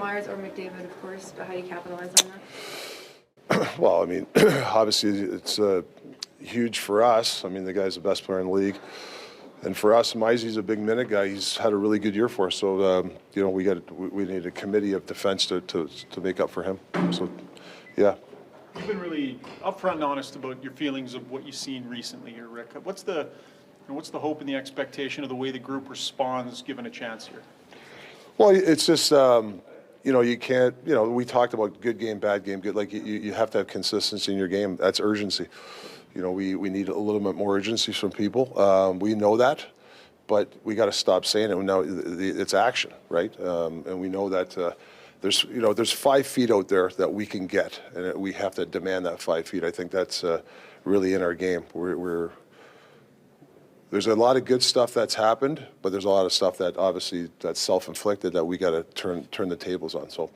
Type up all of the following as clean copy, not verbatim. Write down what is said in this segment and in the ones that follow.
Myers or McDavid, of course, but how do you capitalize on that? Well, I mean, obviously it's huge for us. I mean, the guy's the best player in the league. And for us, Mizey's a big minute guy. He's had a really good year for us. So, we need a committee of defense to make up for him. So, yeah. You've been really upfront and honest about your feelings of what you've seen recently here, Rick. What's the hope and the expectation of the way the group responds given a chance here? Well, it's just, you can't, we talked about good game, bad game, good. Like, you have to have consistency in your game. That's urgency. We need a little bit more urgency from people. We know that, but we got to stop saying it. Now it's action, right? And we know that there's 5 feet out there that we can get, and we have to demand that 5 feet. I think that's really in our game. There's a lot of good stuff that's happened, but there's a lot of stuff that obviously that's self-inflicted that we got to turn the tables on. So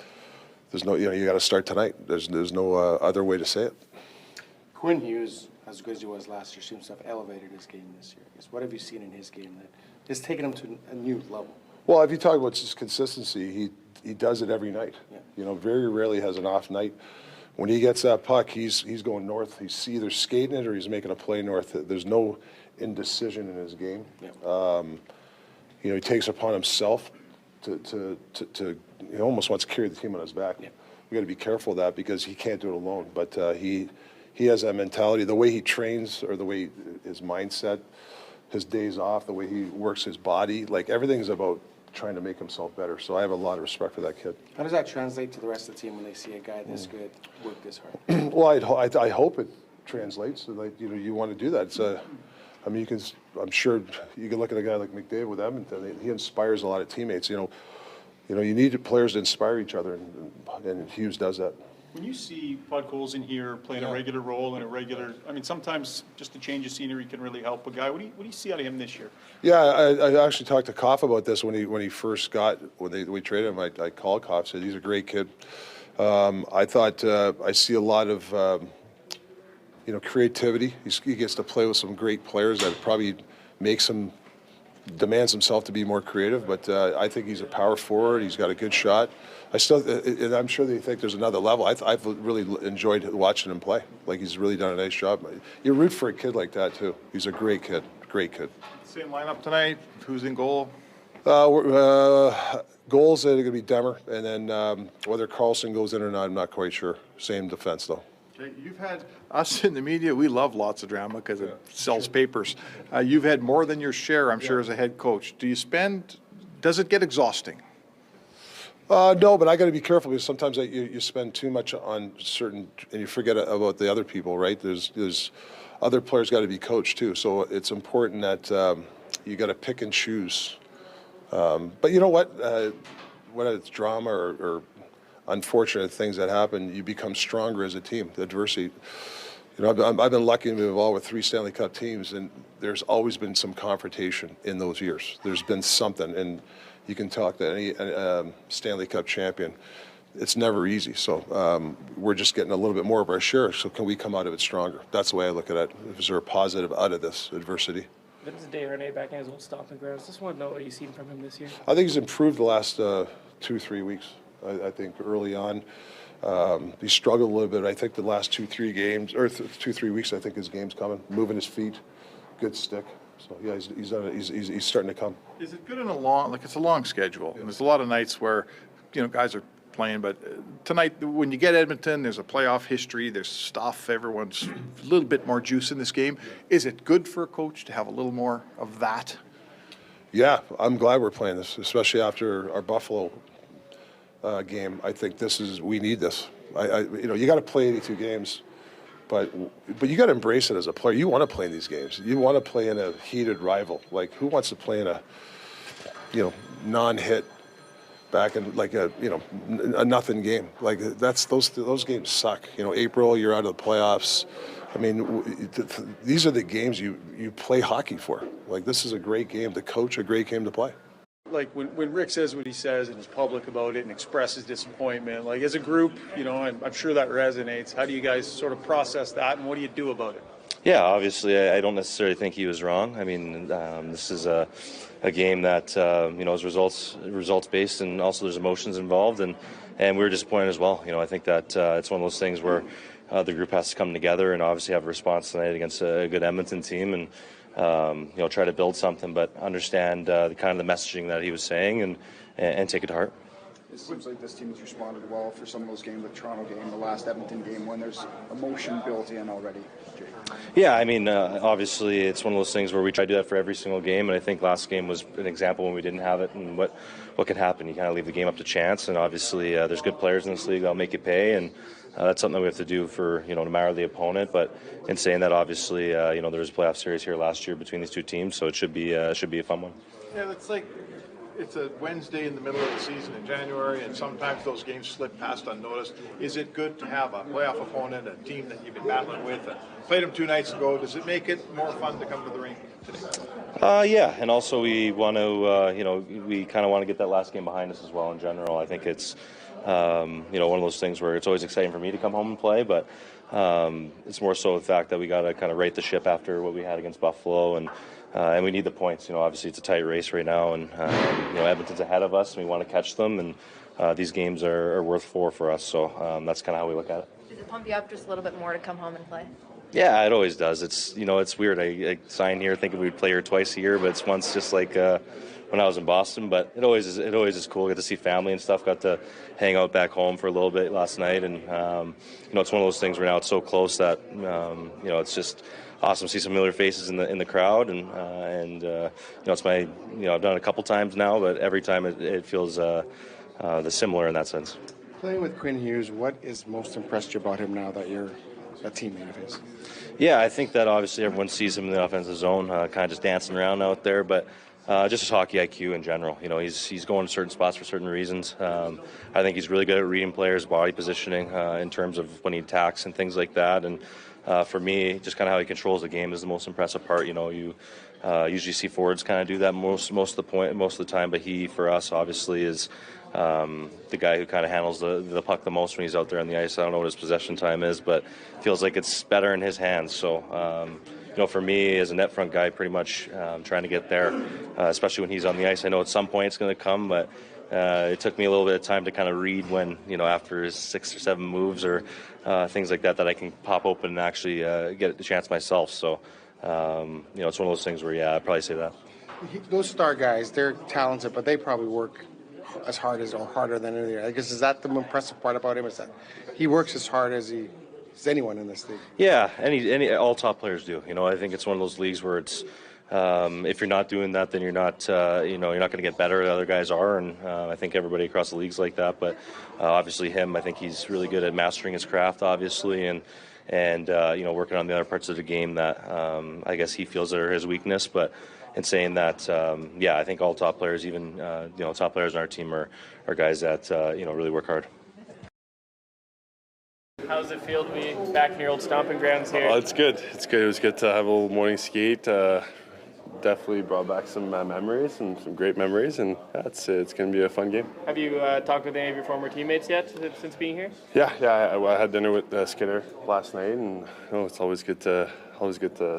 there's no, you got to start tonight. There's no other way to say it. Quinn Hughes, as good as he was last year, seems to have elevated his game this year. What have you seen in his game that has taken him to a new level? Well, if you talk about just consistency, he does it every night. Yeah. Very rarely has an off night. When he gets that puck, he's going north. He's either skating it or he's making a play north. There's no indecision in his game. Yeah. He takes upon himself to he almost wants to carry the team on his back. Yeah. We got to be careful of that because he can't do it alone. But he has that mentality. The way he trains, or the way his mindset, his days off, the way he works his body, like everything's about trying to make himself better. So I have a lot of respect for that kid. How does that translate to the rest of the team when they see a guy this good work this hard? Well, I hope it translates. Like you want to do that. It's I'm sure you can look at a guy like McDavid with Edmonton. He inspires a lot of teammates. You need players to inspire each other, and Hughes does that. When you see Podkolzin here playing a regular role in sometimes just a change of scenery can really help a guy. What do you see out of him this year? Yeah, I actually talked to Koff about this when he first we traded him. I called Koff, said he's a great kid. I thought I see a lot of creativity. He gets to play with some great players that probably demands himself to be more creative, but I think he's a power forward. He's got a good shot. I'm sure they think there's another level. I've really enjoyed watching him play. Like, he's really done a nice job. You root for a kid like that too. He's a great kid. Same lineup tonight. Who's in goal? Goals are going to be Demmer, and then whether Carlson goes in or not, I'm not quite sure. Same defense though. Okay, you've had us in the media. We love lots of drama because it sells papers. You've had more than your share, I'm sure, as a head coach. Does it get exhausting? No, but I got to be careful because sometimes you spend too much on certain, and you forget about the other people, right? There's other players got to be coached too. So it's important that you got to pick and choose. But you know what? Whether it's drama or unfortunate things that happen, you become stronger as a team. The adversity. I've been lucky to be involved with 3 Stanley Cup teams, and there's always been some confrontation in those years. There's been something, and you can talk to any Stanley Cup champion. It's never easy. So we're just getting a little bit more of our share. So can we come out of it stronger? That's the way I look at it. Is there a positive out of this adversity? Vinny's Desharnais back in his old stomping grounds. Just want to know what you've seen from him this year. I think he's improved the last 2-3 weeks. I think early on he struggled a little bit. I think the last 2-3 games, or 2-3 weeks, I think his game's coming. Moving his feet, good stick. So yeah, he's starting to come. Is it good in it's a long schedule, and there's a lot of nights where, guys are playing, but tonight when you get Edmonton, there's a playoff history, there's stuff, everyone's a little bit more juice in this game. Is it good for a coach to have a little more of that? Yeah, I'm glad we're playing this, especially after our Buffalo game. I think we need this. You got to play 82 games. But you got to embrace it as a player. You want to play in these games. You want to play in a heated rival. Like, who wants to play in a, non-hit back in like a nothing game? Like, those games suck. April, you're out of the playoffs. I mean, these are the games you play hockey for. Like, this is a great game to coach, a great game to play. Like when Rick says what he says and is public about it and expresses disappointment, like as a group, I'm sure that resonates. How do you guys sort of process that, and what do you do about it? Yeah, obviously, I don't necessarily think he was wrong. I mean, this is a game that is results based, and also there's emotions involved, and we were disappointed as well. I think that it's one of those things where the group has to come together and obviously have a response tonight against a good Edmonton team, and try to build something, but understand the kind of the messaging that he was saying, and take it to heart. It seems like this team has responded well for some of those games, like Toronto game, the last Edmonton game, when there's emotion built in already. Jake. Yeah, I mean, obviously it's one of those things where we try to do that for every single game, and I think last game was an example when we didn't have it, and what can happen. You kind of leave the game up to chance, and obviously there's good players in this league that'll make you pay, and that's something that we have to do for, no matter the opponent. But in saying that, obviously, there was a playoff series here last year between these two teams, so it should be a fun one. Yeah, it's a Wednesday in the middle of the season in January, and sometimes those games slip past unnoticed. Is it good to have a playoff opponent, a team that you've been battling with, and played them 2 nights ago? Does it make it more fun to come to the rink today? Yeah, and also we want to, we kind of want to get that last game behind us as well in general. I think it's, one of those things where it's always exciting for me to come home and play, but it's more so the fact that we got to kind of right the ship after what we had against Buffalo, and we need the points. Obviously it's a tight race right now, and Edmonton's ahead of us, and we want to catch them, and these games are worth 4 for us. So that's kind of how we look at it. Does it pump you up just a little bit more to come home and play? Yeah, it always does. It's it's weird. I signed here thinking we'd play here twice a year, but it's once just like when I was in Boston. But it always is cool. Get to see family and stuff. Got to hang out back home for a little bit last night, and it's one of those things where now it's so close that it's just awesome to see some familiar faces in the crowd, and it's my I've done it a couple times now, but every time it feels the similar in that sense. Playing with Quinn Hughes, what is most impressed you about him now that you're a teammate of his? Yeah, I think that obviously everyone sees him in the offensive zone, kind of just dancing around out there, but just his hockey IQ in general. He's going to certain spots for certain reasons. I think he's really good at reading players' body positioning in terms of when he attacks and things like that. And for me, just kind of how he controls the game is the most impressive part. You usually see forwards kind of do that most of the time, but he, for us, obviously is the guy who kind of handles the puck the most when he's out there on the ice. I don't know what his possession time is, but it feels like it's better in his hands. So, for me as a net front guy, pretty much trying to get there, especially when he's on the ice. I know at some point it's going to come, but it took me a little bit of time to kind of read when, after his 6 or 7 moves or things like that I can pop open and actually get the chance myself. So, it's one of those things where, I'd probably say that. Those star guys, they're talented, but they probably work as hard as or harder than any other. I guess, is that the impressive part about him, is that he works as hard as anyone in this league? Yeah, all top players do. I think it's one of those leagues where it's if you're not doing that, then you're not you're not going to get better. The other guys are, and I think everybody across the league's like that. But obviously him, I think he's really good at mastering his craft, obviously, and working on the other parts of the game that I guess he feels are his weakness. But in saying that, I think all top players, even top players on our team, are guys that really work hard. How does it feel to be back in your old stomping grounds here? Oh, it's good. It's good. It was good to have a little morning skate. Definitely brought back some memories and some great memories, and it's going to be a fun game. Have you talked with any of your former teammates yet since being here? Yeah. I had dinner with Skinner last night, and it's always good to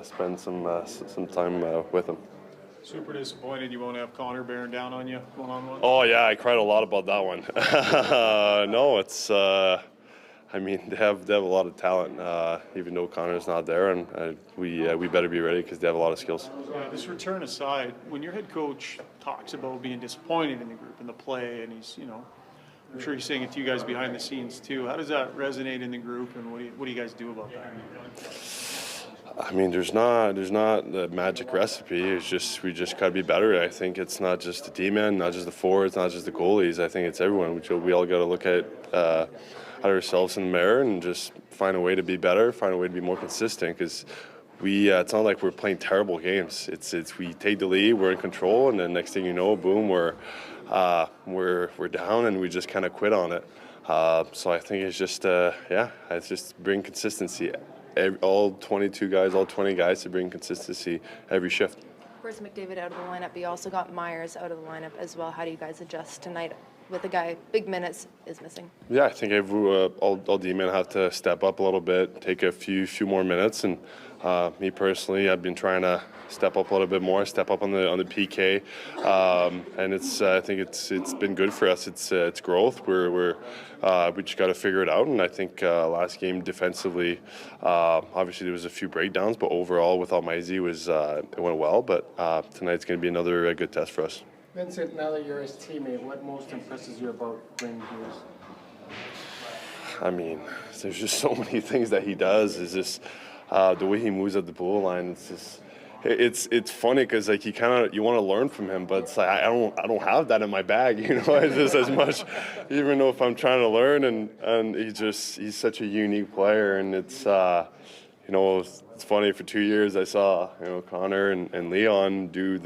spend some time with him. Super disappointed you won't have Connor bearing down on you one-on-one. Oh yeah, I cried a lot about that one. No, it's. They have a lot of talent, even though Connor's not there, and we better be ready because they have a lot of skills. This return aside, when your head coach talks about being disappointed in the group and the play, and he's, I'm sure he's saying it to you guys behind the scenes too. How does that resonate in the group, and what do you guys do about that? There's not the magic recipe. It's just we just gotta be better. I think it's not just the D-men, not just the forwards, not just the goalies. I think it's everyone. We all got to look at ourselves in the mirror and just find a way to be better, find a way to be more consistent. Because it's not like we're playing terrible games. It's we take the lead, we're in control, and then next thing you know, boom, we're down, and we just kind of quit on it. So I think it's just it's just bring consistency. All 22 guys, all 20 guys to bring consistency every shift. Of course, McDavid out of the lineup, but you also got Myers out of the lineup as well. How do you guys adjust tonight with a guy big minutes is missing? Yeah, I think all D-men have to step up a little bit, take a few more minutes, and me personally, I've been trying to step up a little bit more, step up on the PK, and I think it's been good for us. It's growth. We just got to figure it out, and I think last game defensively, obviously there was a few breakdowns, but overall with Almighty it went well. But tonight's going to be another good test for us. Vincent, now that you're his teammate, what most impresses you about Brandon Hughes? I mean, there's just so many things that he does. Is just the way he moves at the blue line. It's funny because like you want to learn from him, but it's like I don't have that in my bag, you know. It's just as much, even though if I'm trying to learn, and he's such a unique player, and it's it's funny. For 2 years I saw Connor and Leon do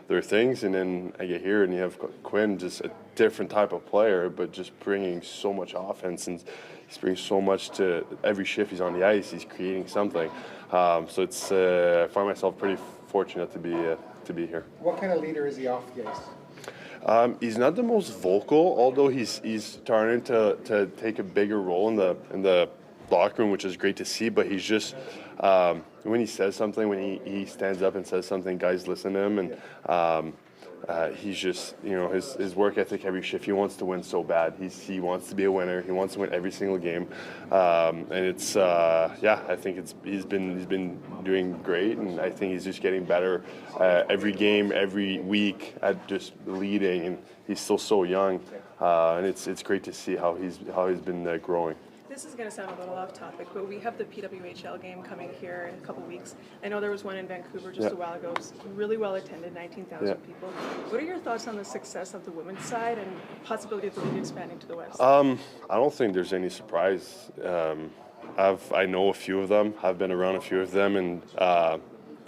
their things, and then I get here and you have Quinn, just a different type of player, but just bringing so much offense, and he's bringing so much to every shift he's on the ice. He's creating something. So I find myself pretty fortunate to be here. What kind of leader is he off the ice? He's not the most vocal, although he's starting to take a bigger role in the locker room, which is great to see. But he's just when he says something, when he stands up and says something, guys listen to him, and he's just his work ethic every shift. He wants to win so bad. He wants to be a winner. He wants to win every single game, and it's I think he's been doing great, and I think he's just getting better every game, every week at just leading. And he's still so young, and it's great to see how he's been growing. This is going to sound a little off topic, but we have the PWHL game coming here in a couple weeks. I know there was one in Vancouver just a while ago. It was really well attended, 19,000 people. What are your thoughts on the success of the women's side and possibility of the league expanding to the West? I don't think there's any surprise. I know a few of them. I've been around a few of them, and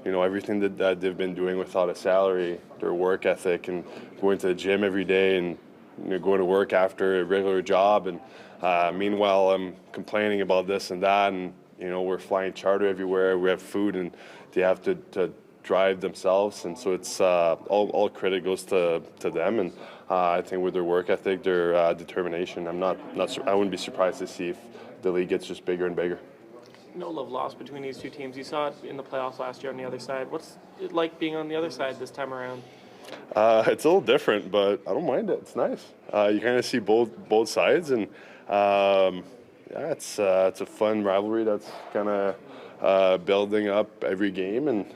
everything that they've been doing without a salary, their work ethic, and going to the gym every day, and going to work after a regular job, and meanwhile I'm complaining about this and that, and we're flying charter everywhere, we have food, and they have to drive themselves, and so it's all credit goes to them, and I think with their work ethic, their determination, I wouldn't be surprised to see if the league gets just bigger and bigger. No love lost between these two teams. You saw it in the playoffs last year on the other side. What's it like being on the other side this time around? It's a little different, but I don't mind it. It's nice. You kind of see both sides, and it's a fun rivalry that's kind of building up every game, and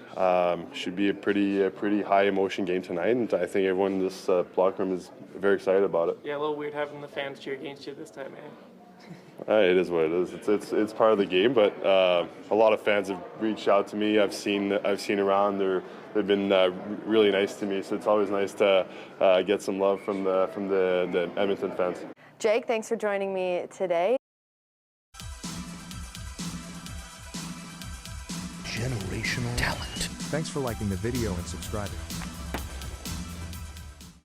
should be a pretty high emotion game tonight. And I think everyone in this locker room is very excited about it. Yeah, a little weird having the fans cheer against you this time, eh? It is what it is. It's part of the game, but a lot of fans have reached out to me. I've seen around. They've been really nice to me, so it's always nice to get some love from the Edmonton fans. Jake, thanks for joining me today. Generational talent. Thanks for liking the video and subscribing.